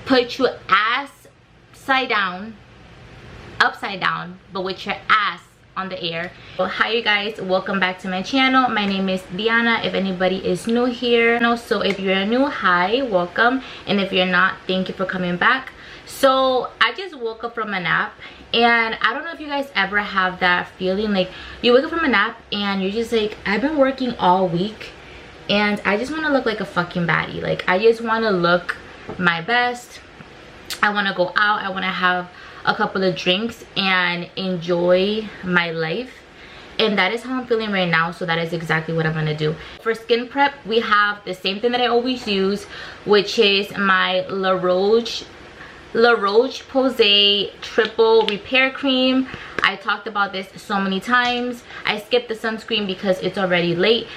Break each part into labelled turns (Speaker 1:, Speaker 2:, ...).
Speaker 1: put you ass side down, upside down, but with your ass on the air. Well, hi you guys, welcome back to my channel. My name is Diana, if anybody is new here. So if you're new, hi, welcome, and if you're not, thank you for coming back. So I just woke up from a nap, and I don't know if you guys ever have that feeling, like you wake up from a nap and you're just like, I've been working all week and I just want to look like a fucking baddie. Like I just want to look my best. I want to go out, I want to have a couple of drinks and enjoy my life, and that is how I'm feeling right now. So that is exactly what I'm gonna do. For skin prep, we have the same thing that I always use, which is my La Roche-Posay triple repair cream. I talked about this so many times. I skipped the sunscreen because it's already late,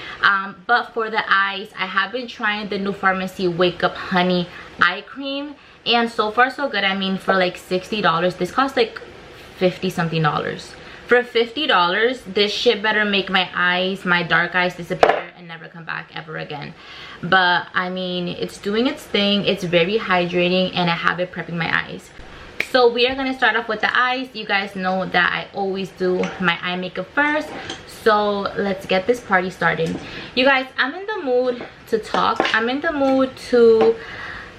Speaker 1: but for the eyes, I have been trying the New Pharmacy Wake Up Honey eye cream, and so far so good. I mean, for like $60, this costs like 50 something dollars. For $50, this shit better make my eyes, my dark eyes, disappear and never come back ever again. But I mean, it's doing its thing. It's very hydrating, and I have it prepping my eyes. So we are going to start off with the eyes. You guys know that I always do my eye makeup first, so let's get this party started. You guys, I'm in the mood to talk. I'm in the mood to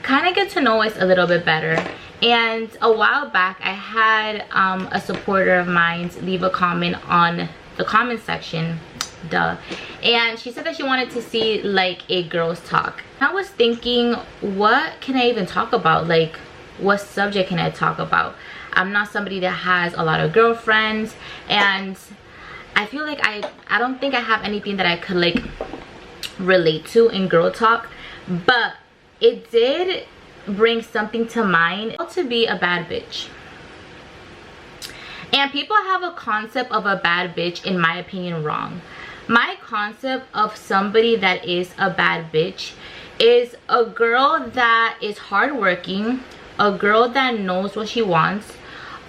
Speaker 1: kind of get to know us a little bit better. And a while back, I had a supporter of mine leave a comment on the comment section, and she said that she wanted to see like a girls talk. I was thinking, what can I even talk about? Like, what subject can I talk about? I'm not somebody that has a lot of girlfriends, and I feel like I don't think I have anything that I could like relate to in girl talk. But it did bring something to mind, to be a bad bitch. And people have a concept of a bad bitch, in my opinion, wrong. My concept of somebody that is a bad bitch is a girl that is hardworking, a girl that knows what she wants,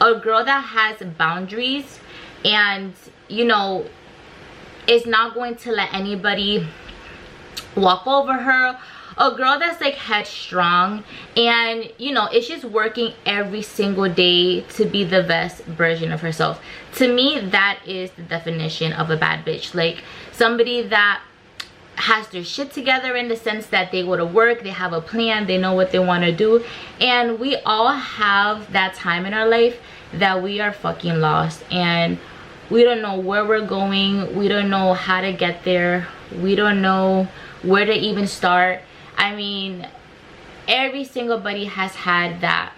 Speaker 1: a girl that has boundaries, and you know, is not going to let anybody walk over her. A girl that's like headstrong, and you know, it's just working every single day to be the best version of herself. To me, that is the definition of a bad bitch. Like somebody that has their shit together, in the sense that they go to work, they have a plan, they know what they want to do. And we all have that time in our life that we are fucking lost, and we don't know where we're going, we don't know how to get there, we don't know where to even start. I mean, every single buddy has had that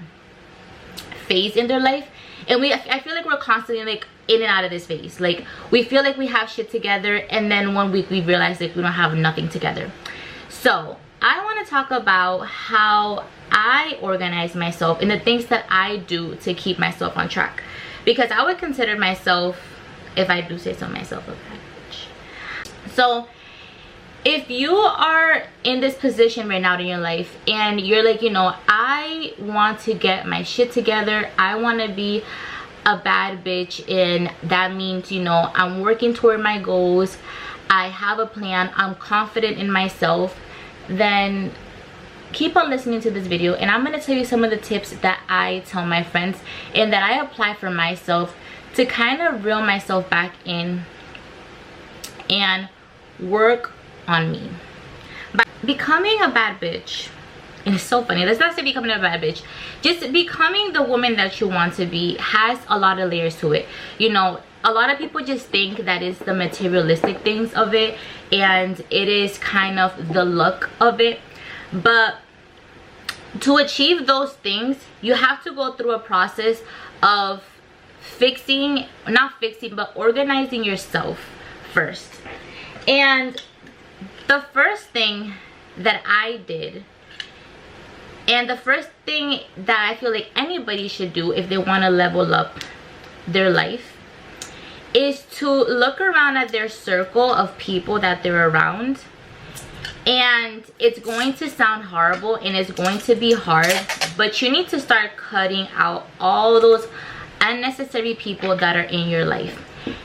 Speaker 1: phase in their life, and I feel like we're constantly like in and out of this phase. Like we feel like we have shit together, and then one week we realize like we don't have nothing together. So I want to talk about how I organize myself and the things that I do to keep myself on track, because I would consider myself, if I do say so myself, a bad bitch. So if you are in this position right now in your life, and you're like, you know, I want to get my shit together, I want to be a bad bitch, and that means, you know, I'm working toward my goals, I have a plan, I'm confident in myself, then keep on listening to this video, and I'm going to tell you some of the tips that I tell my friends and that I apply for myself to kind of reel myself back in and work on me. But becoming a bad bitch, and it's so funny, let's not say becoming a bad bitch, just becoming the woman that you want to be has a lot of layers to it. You know, a lot of people just think that it's the materialistic things of it, and it is kind of the look of it. But to achieve those things, you have to go through a process of but organizing yourself first. And the first thing that I did, and the first thing that I feel like anybody should do if they want to level up their life, is to look around at their circle of people that they're around. And it's going to sound horrible, and it's going to be hard, but you need to start cutting out all those unnecessary people that are in your life.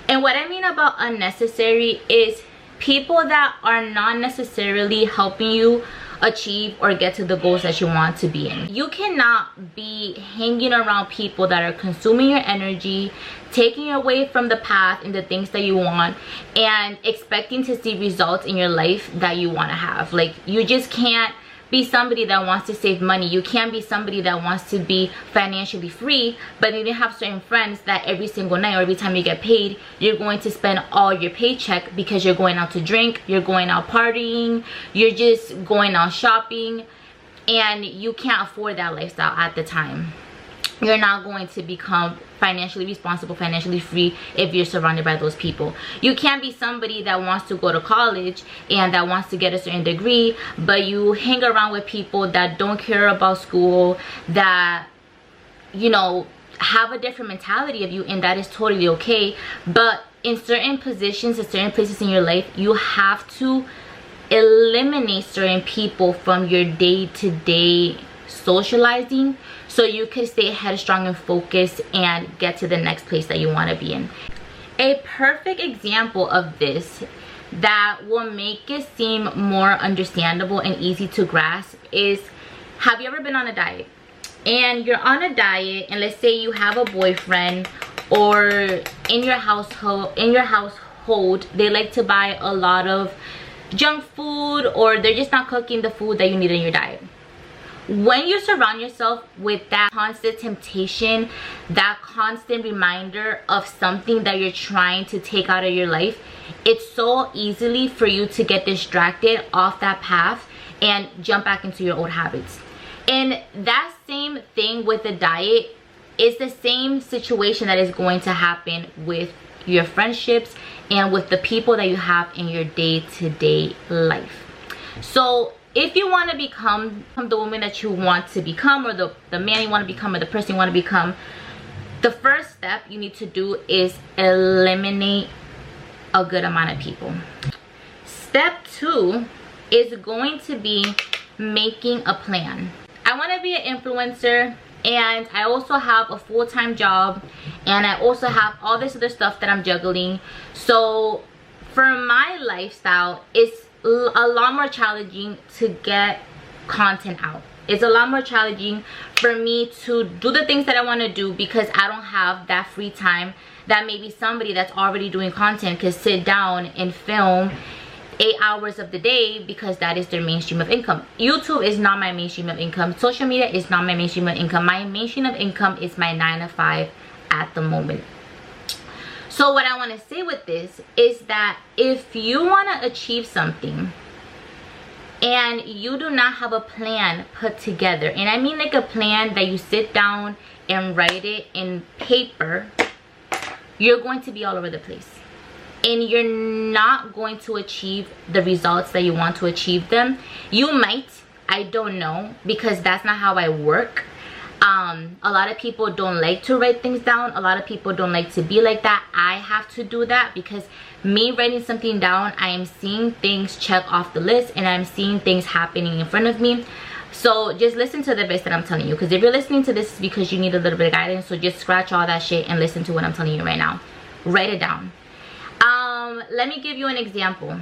Speaker 1: And what I mean about unnecessary is people that are not necessarily helping you achieve or get to the goals that you want to be in. You cannot be hanging around people that are consuming your energy, taking you away from the path and the things that you want, and expecting to see results in your life that you want to have. Like, you just can't be somebody that wants to save money. You can't be somebody that wants to be financially free, but then you have certain friends that every single night or every time you get paid, you're going to spend all your paycheck because you're going out to drink, you're going out partying, you're just going out shopping, and you can't afford that lifestyle at the time. You're not going to become financially responsible, financially free if you're surrounded by those people. You can't be somebody that wants to go to college and that wants to get a certain degree, but you hang around with people that don't care about school, that, you know, have a different mentality of you, and that is totally okay. But in certain positions, in certain places in your life, you have to eliminate certain people from your day-to-day socializing, so you can stay headstrong and focused and get to the next place that you want to be in. A perfect example of this that will make it seem more understandable and easy to grasp is, have you ever been on a diet? And you're on a diet, and let's say you have a boyfriend, or in your household they like to buy a lot of junk food, or they're just not cooking the food that you need in your diet. When you surround yourself with that constant temptation, that constant reminder of something that you're trying to take out of your life, it's so easily for you to get distracted off that path and jump back into your old habits. And that same thing with the diet is the same situation that is going to happen with your friendships and with the people that you have in your day-to-day life. So if you want to become the woman that you want to become, or the man you want to become, or the person you want to become, the first step you need to do is eliminate a good amount of people. Step 2 is going to be making a plan. I want to be an influencer, and I also have a full-time job, and I also have all this other stuff that I'm juggling. So for my lifestyle, it's a lot more challenging to get content out. It's a lot more challenging for me to do the things that I want to do, because I don't have that free time that maybe somebody that's already doing content could sit down and film 8 hours of the day, because that is their mainstream of income. YouTube is not my mainstream of income. Social media is not my mainstream of income. My mainstream of income is my 9 to 5 at the moment. So what I want to say with this is that if you want to achieve something and you do not have a plan put together, and I mean like a plan that you sit down and write it in paper, you're going to be all over the place. And you're not going to achieve the results that you want to achieve them. You might, I don't know, because that's not how I work. A lot of people don't like to write things down. A lot of people don't like to be like that. I have to do that, because me writing something down, I am seeing things check off the list, and I'm seeing things happening in front of me. So just listen to the advice that I'm telling you, because if you're listening to this, it's because you need a little bit of guidance. So just scratch all that shit and listen to what I'm telling you right now. Write it down. Let me give you an example,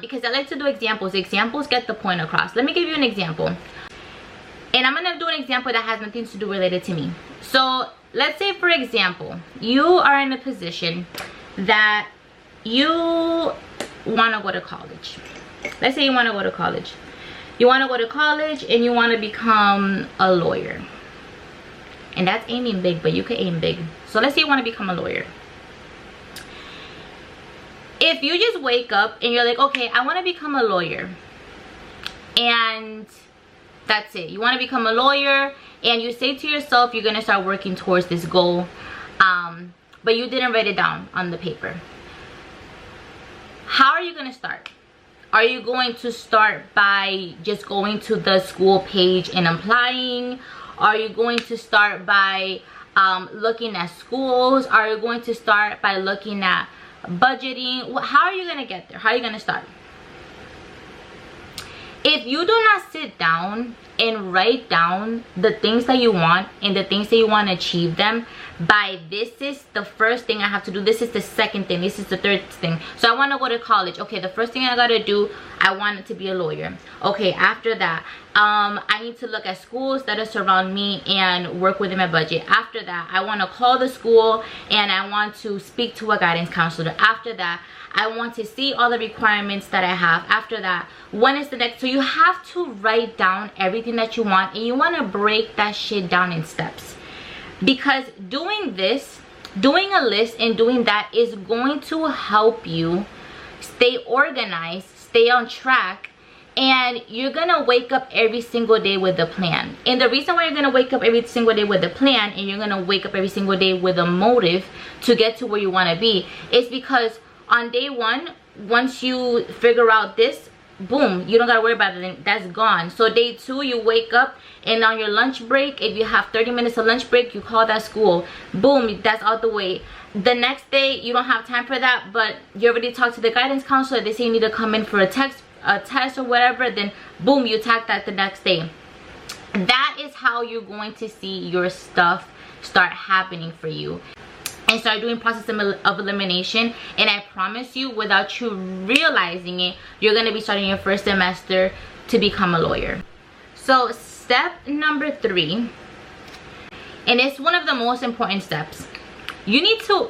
Speaker 1: because I like to do examples. Examples get the point across. Let me give you an example, and I'm gonna do an example that has nothing to do related to me. So let's say, for example, you are in a position that you want to go to college. Let's say you want to go to college. You want to go to college and you want to become a lawyer, and that's aiming big, but you could aim big. So let's say you want to become a lawyer. If you just wake up and you're like, okay, I want to become a lawyer, and that's it. You want to become a lawyer, and you say to yourself you're going to start working towards this goal, but you didn't write it down on the paper. How are you going to start? Are you going to start by just going to the school page and applying? Are you going to start by looking at schools? Are you going to start by looking at budgeting? How are you going to get there? How are you going to start? If you do not sit down and write down the things that you want and the things that you want to achieve them, by this is the first thing I have to do, this is the second thing, this is the third thing. So I want to go to college. Okay, the first thing I gotta do, I want to be a lawyer. Okay, after that, I need to look at schools that are surround me and work within my budget. After that, I want to call the school and I want to speak to a guidance counselor. After that, I want to see all the requirements that I have. After that, when is the next? So you have to write down everything that you want, and you want to break that shit down in steps, because doing this, doing a list and doing that is going to help you stay organized, stay on track, and you're gonna wake up every single day with a plan. And the reason why you're gonna wake up every single day with a plan, and you're gonna wake up every single day with a motive to get to where you want to be, is because on day one, once you figure out this, boom, you don't gotta worry about it, that's gone. So day two, you wake up and on your lunch break, if you have 30 minutes of lunch break, you call that school, boom, that's out the way. The next day, you don't have time for that, but you already talked to the guidance counselor, they say you need to come in for a test or whatever, then boom, you tack that the next day. That is how you're going to see your stuff start happening for you and start doing process of elimination. And I promise you, without you realizing it, you're going to be starting your first semester to become a lawyer. So step number 3, and it's one of the most important steps, you need to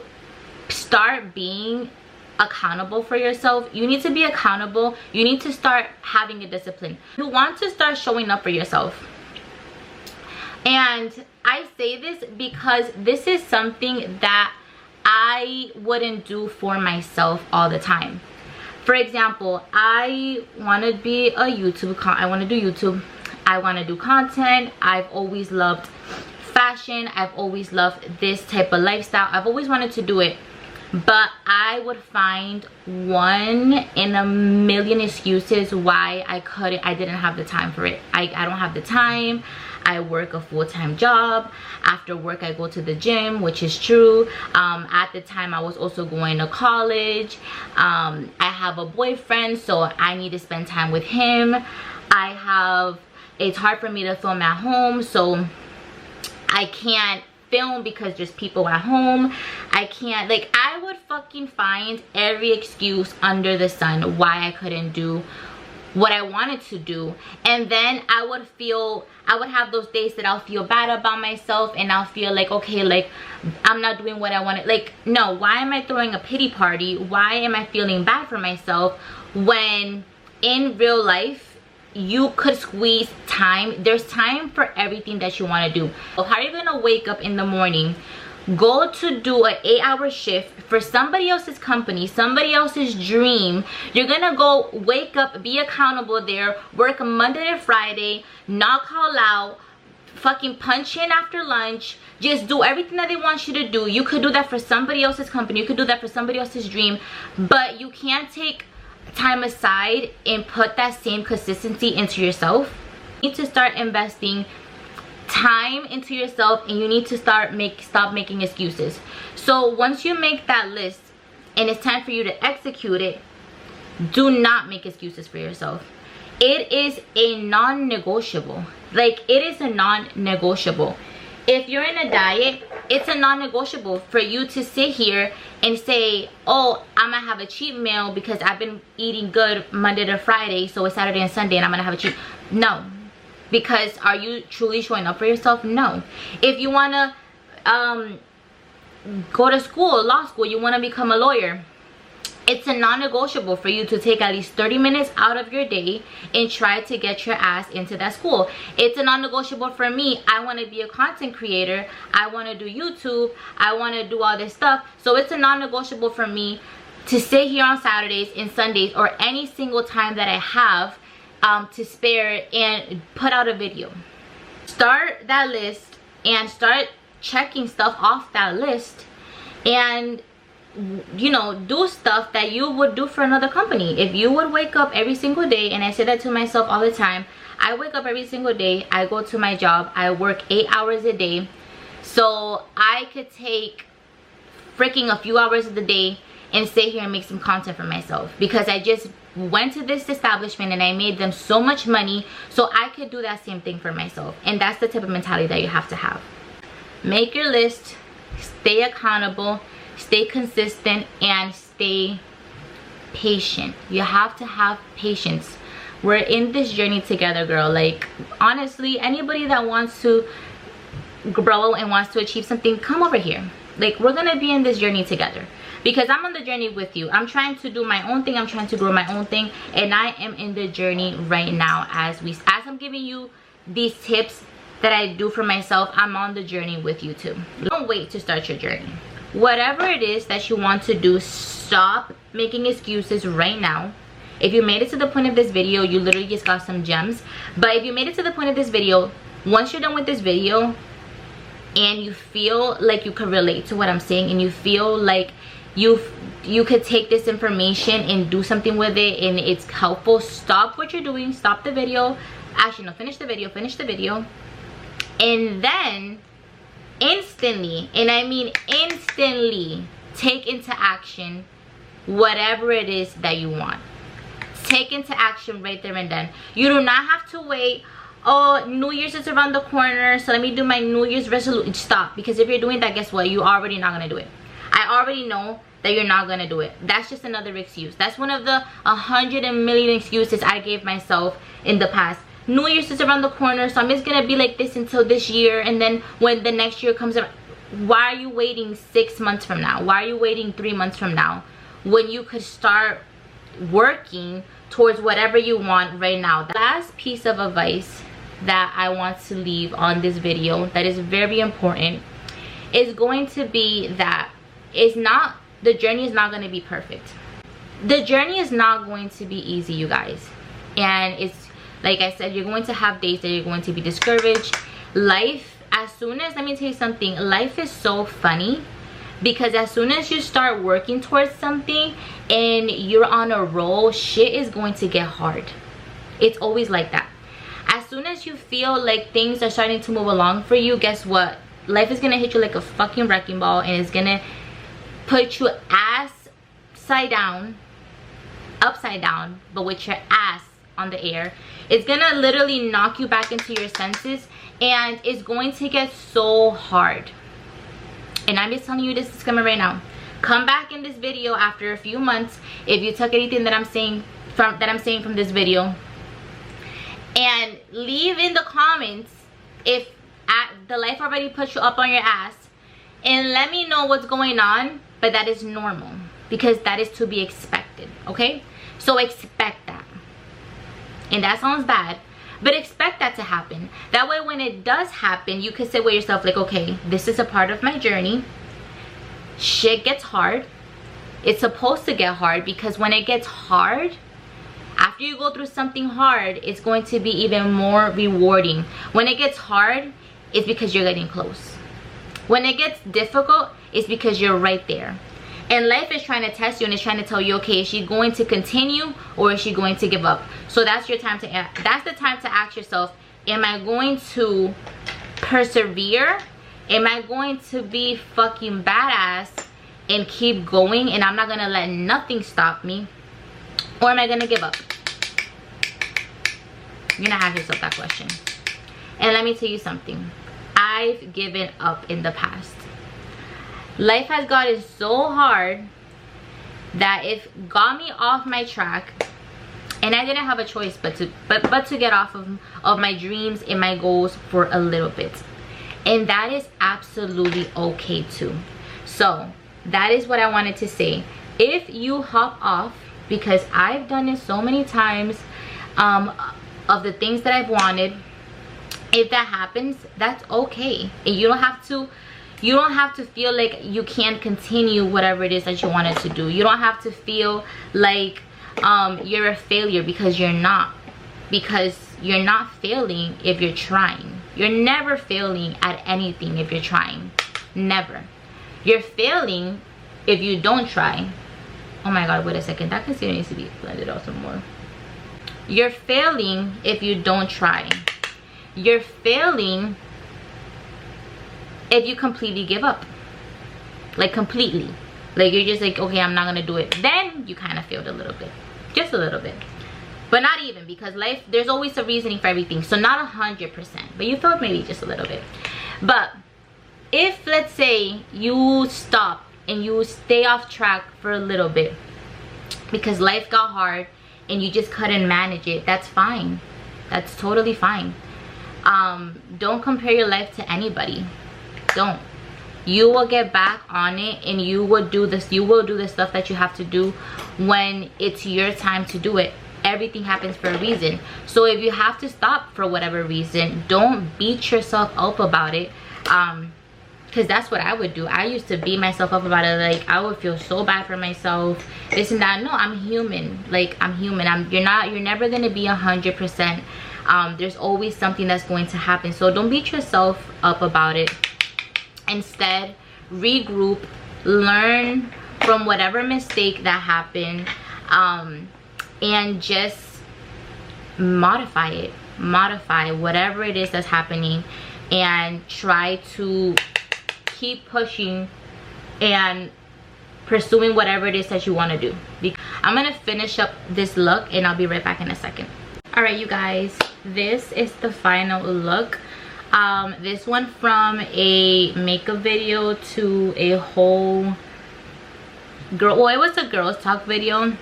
Speaker 1: start being accountable for yourself. You need to be accountable. You need to start having a discipline. You want to start showing up for yourself. And I say this because this is something that I wouldn't do for myself all the time. For example, I want to be a I want to do YouTube. I want to do content. I've always loved fashion. I've always loved this type of lifestyle. I've always wanted to do it. But I would find 1 in a million excuses why I didn't have the time for it. I don't have the time. I work a full-time job. After work, I go to the gym, which is true. At the time, I was also going to college. I have a boyfriend, so I need to spend time with him. It's hard for me to film at home, so I can't film because there's people at home. I can't, like, I would fucking find every excuse under the sun why I couldn't do what I wanted to do. And then I would have those days that I'll feel bad about myself, and I'll feel like, okay, like I'm not doing what I wanted. Like, no, why am I throwing a pity party? Why am I feeling bad for myself when in real life you could squeeze time? There's time for everything that you want to do. So how are you gonna wake up in the morning, go to do an 8-hour shift for somebody else's company, somebody else's dream? You're gonna go wake up, be accountable there, work Monday to Friday, not call out, fucking punch in after lunch, just do everything that they want you to do. You could do that for somebody else's company, you could do that for somebody else's dream, but you can't take time aside and put that same consistency into yourself. You need to start investing time into yourself, and you need to stop making excuses. So once you make that list and it's time for you to execute it, do not make excuses for yourself. It is a non-negotiable. Like, it is a non-negotiable. If you're in a diet, it's a non-negotiable for you to sit here and say, oh, I'm gonna have a cheat meal because I've been eating good Monday to Friday, so it's Saturday and Sunday and I'm gonna have a cheat. No. Because are you truly showing up for yourself? No. If you wanna go to school, law school, you wanna become a lawyer, it's a non-negotiable for you to take at least 30 minutes out of your day and try to get your ass into that school. It's a non-negotiable for me. I want to be a content creator. I want to do YouTube. I want to do all this stuff. So it's a non-negotiable for me to sit here on Saturdays and Sundays, or any single time that I have to spare, and put out a video. Start that list and start checking stuff off that list, and you know, do stuff that you would do for another company. If you would wake up every single day, and I say that to myself all the time, I wake up every single day, I go to my job, I work 8 hours a day, so I could take freaking a few hours of the day and sit here and make some content for myself, because I just went to this establishment and I made them so much money, so I could do that same thing for myself. And that's the type of mentality that you have to have. Make your list, stay accountable, stay consistent, and stay patient. You have to have patience. We're in this journey together, girl. Like, honestly, anybody that wants to grow and wants to achieve something, come over here. Like, we're gonna be in this journey together, because I'm on the journey with you. I'm trying to do my own thing, I'm trying to grow my own thing, and I am in the journey right now. As I'm giving you these tips that I do for myself, I'm on the journey with you too. Don't wait to start your journey. Whatever it is that you want to do, stop making excuses right now. If you made it to the point of this video, you literally just got some gems. But if you made it to the point of this video, once you're done with this video and you feel like you can relate to what I'm saying, and you feel like you could take this information and do something with it and it's helpful, stop what you're doing, stop the video. Actually, no, finish the video, and then instantly, and I mean instantly, take into action whatever it is that you want. Take into action right there and then. You do not have to wait. Oh, New Year's is around the corner, so let me do my New Year's resolution. Stop. Because if you're doing that, guess what? You're already not gonna do it. I already know that you're not gonna do it. That's just another excuse. That's one of the 100 million excuses I gave myself in the past. New Year's is around the corner, so I'm just gonna be like this until this year, and then when the next year comes around, why are you waiting 6 months from now? Why are you waiting 3 months from now when you could start working towards whatever you want right now? The last piece of advice that I want to leave on this video that is very important is going to be that the journey is not going to be perfect. The journey is not going to be easy, you guys, and it's like I said, you're going to have days that you're going to be discouraged. Life, let me tell you something, life is so funny, because as soon as you start working towards something and you're on a roll, shit is going to get hard. It's always like that. As soon as you feel like things are starting to move along for you, guess what? Life is gonna hit you like a fucking wrecking ball, and it's gonna put you upside down, but with your ass on the air. It's gonna literally knock you back into your senses, and it's going to get so hard. And I'm just telling you, this is coming right now. Come back in this video after a few months if you took anything that I'm saying from this video, and leave in the comments if the life already put you up on your ass, and let me know what's going on. But that is normal, because that is to be expected, okay? So expect that. And that sounds bad, but expect that to happen. That way, when it does happen, you can say with yourself, like, okay, this is a part of my journey. Shit gets hard. It's supposed to get hard, because when it gets hard, after you go through something hard, it's going to be even more rewarding. When it gets hard, it's because you're getting close. When it gets difficult, it's because you're right there. And life is trying to test you, and it's trying to tell you, okay, is she going to continue or is she going to give up? So that's your time that's the time to ask yourself, am I going to persevere? Am I going to be fucking badass and keep going, and I'm not gonna let nothing stop me? Or am I gonna give up? You're gonna ask yourself that question. And let me tell you something, I've given up in the past. Life has gotten so hard that it got me off my track, and I didn't have a choice but to get off of my dreams and my goals for a little bit. And that is absolutely okay too. So that is what I wanted to say. If you hop off, because I've done it so many times, of the things that I've wanted, if that happens, that's okay. And you don't have to feel like you can't continue whatever it is that you wanted to do. You don't have to feel like you're a failure, because you're not. Because you're not failing if you're trying. You're never failing at anything if you're trying. Never. You're failing if you don't try. Oh my god, wait a second, that concealer needs to be blended out some more. You're failing if you don't try. You're failing if you completely give up. Like, completely. Like, you're just like, okay, I'm not gonna do it. Then you kind of failed a little bit. Just a little bit. But not even, because life, there's always a reasoning for everything. So not 100%, but you failed maybe just a little bit. But if let's say you stop and you stay off track for a little bit because life got hard and you just couldn't manage it, that's fine. That's totally fine. Don't compare your life to anybody. Don't. You will get back on it and you will do this. You will do the stuff that you have to do when it's your time to do it. Everything happens for a reason. So if you have to stop for whatever reason, don't beat yourself up about it. Because that's what I would do. I used to beat myself up about it. Like, I would feel so bad for myself, this and that. No, I'm human. Like, I'm human. You're never gonna be 100%. There's always something that's going to happen. So don't beat yourself up about it. Instead, regroup, learn from whatever mistake that happened, and just modify it. Modify whatever it is that's happening, and try to keep pushing and pursuing whatever it is that you want to do. I'm gonna finish up this look and I'll be right back in a second. All right, you guys, this is the final look. This went from a makeup video to a whole girl, well, it was a girls talk video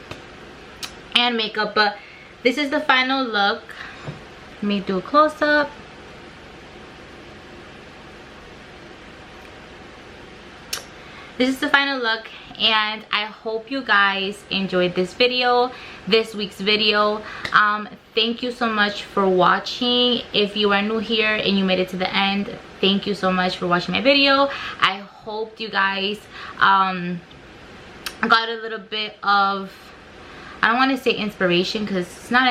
Speaker 1: and makeup, but this is the final look. Let me do a close-up. This is the final look, and I hope you guys enjoyed this video, this week's video. Thank you so much for watching. If you are new here and you made it to the end, thank you so much for watching my video. I hope you guys got a little bit of, I don't want to say inspiration because it's not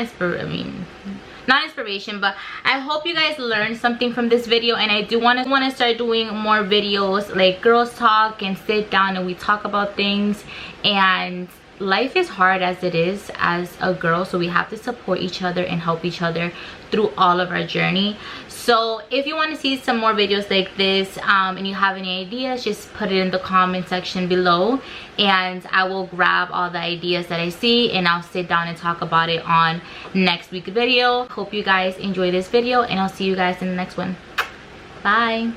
Speaker 1: not inspiration, but I hope you guys learned something from this video. And I do want to start doing more videos like girls talk and sit down and we talk about things. And life is hard as it is as a girl, so we have to support each other and help each other through all of our journey. So if you want to see some more videos like this, and you have any ideas, just put it in the comment section below and I will grab all the ideas that I see and I'll sit down and talk about it on next week's video. Hope you guys enjoy this video and I'll see you guys in the next one. Bye.